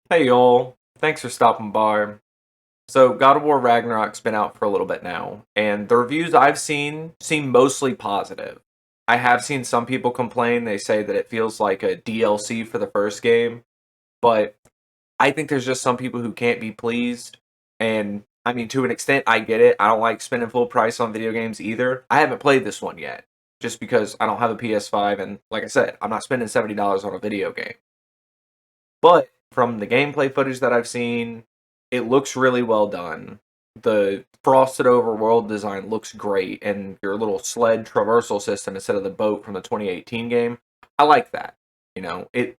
Hey y'all, thanks for stopping by. So, God of War Ragnarok's been out for a little bit now, and the reviews I've seen seem mostly positive. I have seen some people complain, they say that it feels like a DLC for the first game, but I think there's just some people who can't be pleased, and I mean, to an extent, I get it. I don't like spending full price on video games either. I haven't played this one yet, just because I don't have a PS5, and like I said, I'm not spending $70 on a video game. But from the gameplay footage that I've seen, it looks really well done. The frosted over world design looks great, and your little sled traversal system instead of the boat from the 2018 game, I like that. It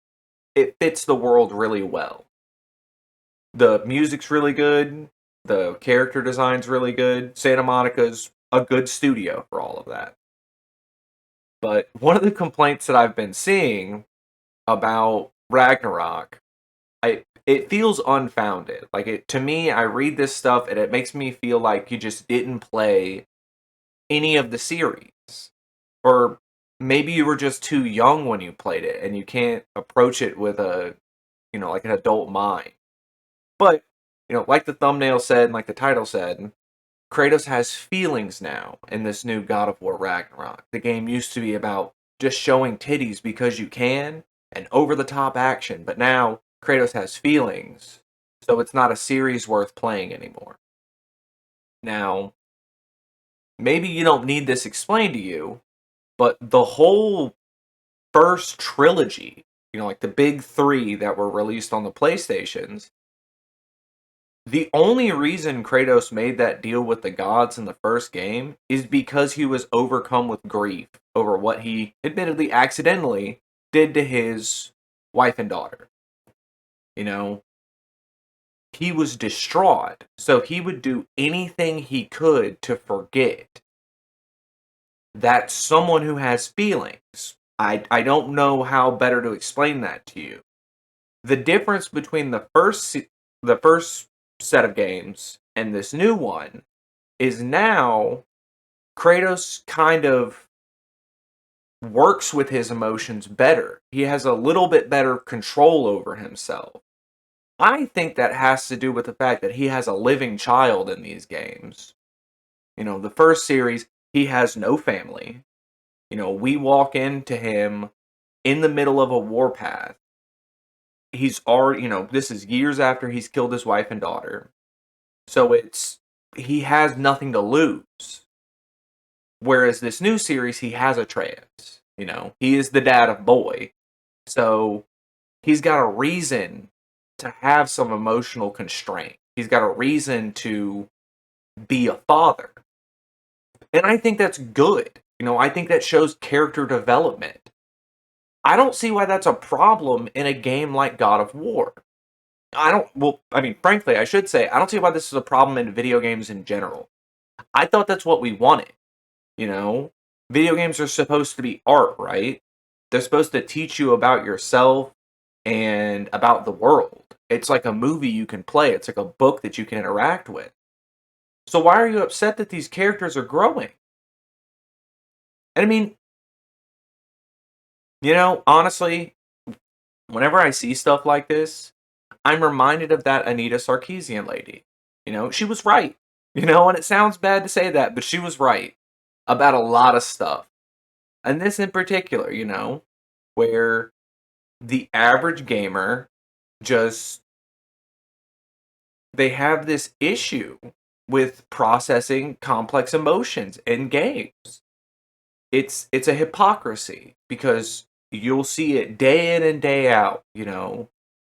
fits the world really well. The music's really good, the character design's really good. Santa Monica's a good studio for all of that. But one of the complaints that I've been seeing about Ragnarok, it feels unfounded. Like it to me, I read this stuff and it makes me feel like you just didn't play any of the series. Or maybe you were just too young when you played it and you can't approach it with like an adult mind. But, like the thumbnail said and like the title said, Kratos has feelings now in this new God of War Ragnarok. The game used to be about just showing titties because you can and over the top action, but now Kratos has feelings, so it's not a series worth playing anymore. Now, maybe you don't need this explained to you, but the whole first trilogy, like the big three that were released on the PlayStations, the only reason Kratos made that deal with the gods in the first game is because he was overcome with grief over what he admittedly accidentally did to his wife and daughter. You know, he was distraught, so he would do anything he could to forget that someone who has feelings. I don't know how better to explain that to you. The difference between the first set of games and this new one is now Kratos kind of works with his emotions better. He has a little bit better control over himself. I think that has to do with the fact that he has a living child in these games. The first series, he has no family. We walk into him in the middle of a warpath. He's already, this is years after he's killed his wife and daughter. So he has nothing to lose. Whereas this new series, he has Atreus. He is the dad of Boy. So he's got a reason to have some emotional constraint. He's got a reason to be a father. And I think that's good. I think that shows character development. I don't see why that's a problem in a game like God of War. Frankly, I should say, I don't see why this is a problem in video games in general. I thought that's what we wanted. You know, Video games are supposed to be art, right? They're supposed to teach you about yourself and about the world. It's like a movie you can play, it's like a book that you can interact with. So why are you upset that these characters are growing? And I mean, honestly, whenever I see stuff like this, I'm reminded of that Anita Sarkeesian lady. She was right. And it sounds bad to say that, but she was right about a lot of stuff. And this in particular, where the average gamer just they have this issue with processing complex emotions in games. It's a hypocrisy because you'll see it day in and day out,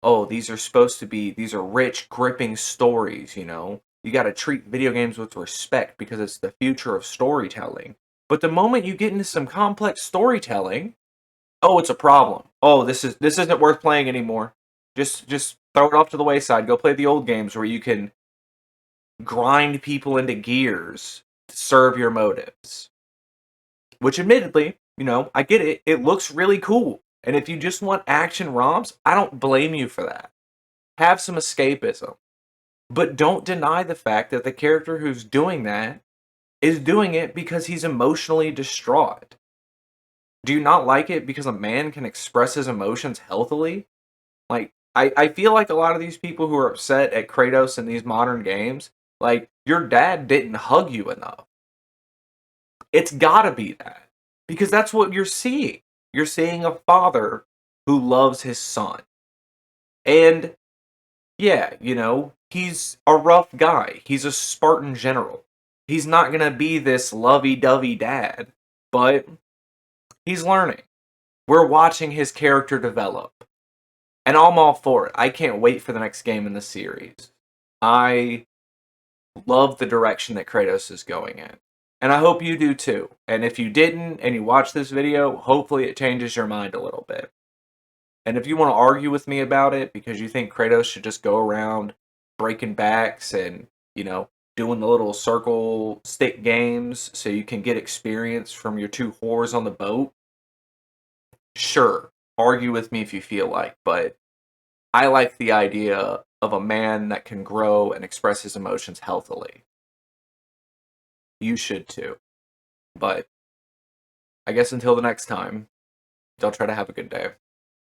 oh, these are rich, gripping stories, You got to treat video games with respect because it's the future of storytelling. But the moment you get into some complex storytelling, oh, it's a problem. Oh, this isn't worth playing anymore. Just throw it off to the wayside. Go play the old games where you can grind people into gears to serve your motives. Which admittedly, I get it. It looks really cool. And if you just want action romps, I don't blame you for that. Have some escapism. But don't deny the fact that the character who's doing that is doing it because he's emotionally distraught. Do you not like it because a man can express his emotions healthily? Like, I feel like a lot of these people who are upset at Kratos in these modern games, like, your dad didn't hug you enough. It's gotta be that. Because that's what you're seeing. You're seeing a father who loves his son. And yeah, he's a rough guy. He's a Spartan general. He's not gonna be this lovey-dovey dad, but he's learning. We're watching his character develop. And I'm all for it. I can't wait for the next game in the series. I love the direction that Kratos is going in. And I hope you do too. And if you didn't and you watch this video, hopefully it changes your mind a little bit. And if you want to argue with me about it because you think Kratos should just go around breaking backs and, doing the little circle stick games so you can get experience from your two whores on the boat, sure, argue with me if you feel like, but I like the idea of a man that can grow and express his emotions healthily. You should too. But I guess until the next time, don't try to have a good day.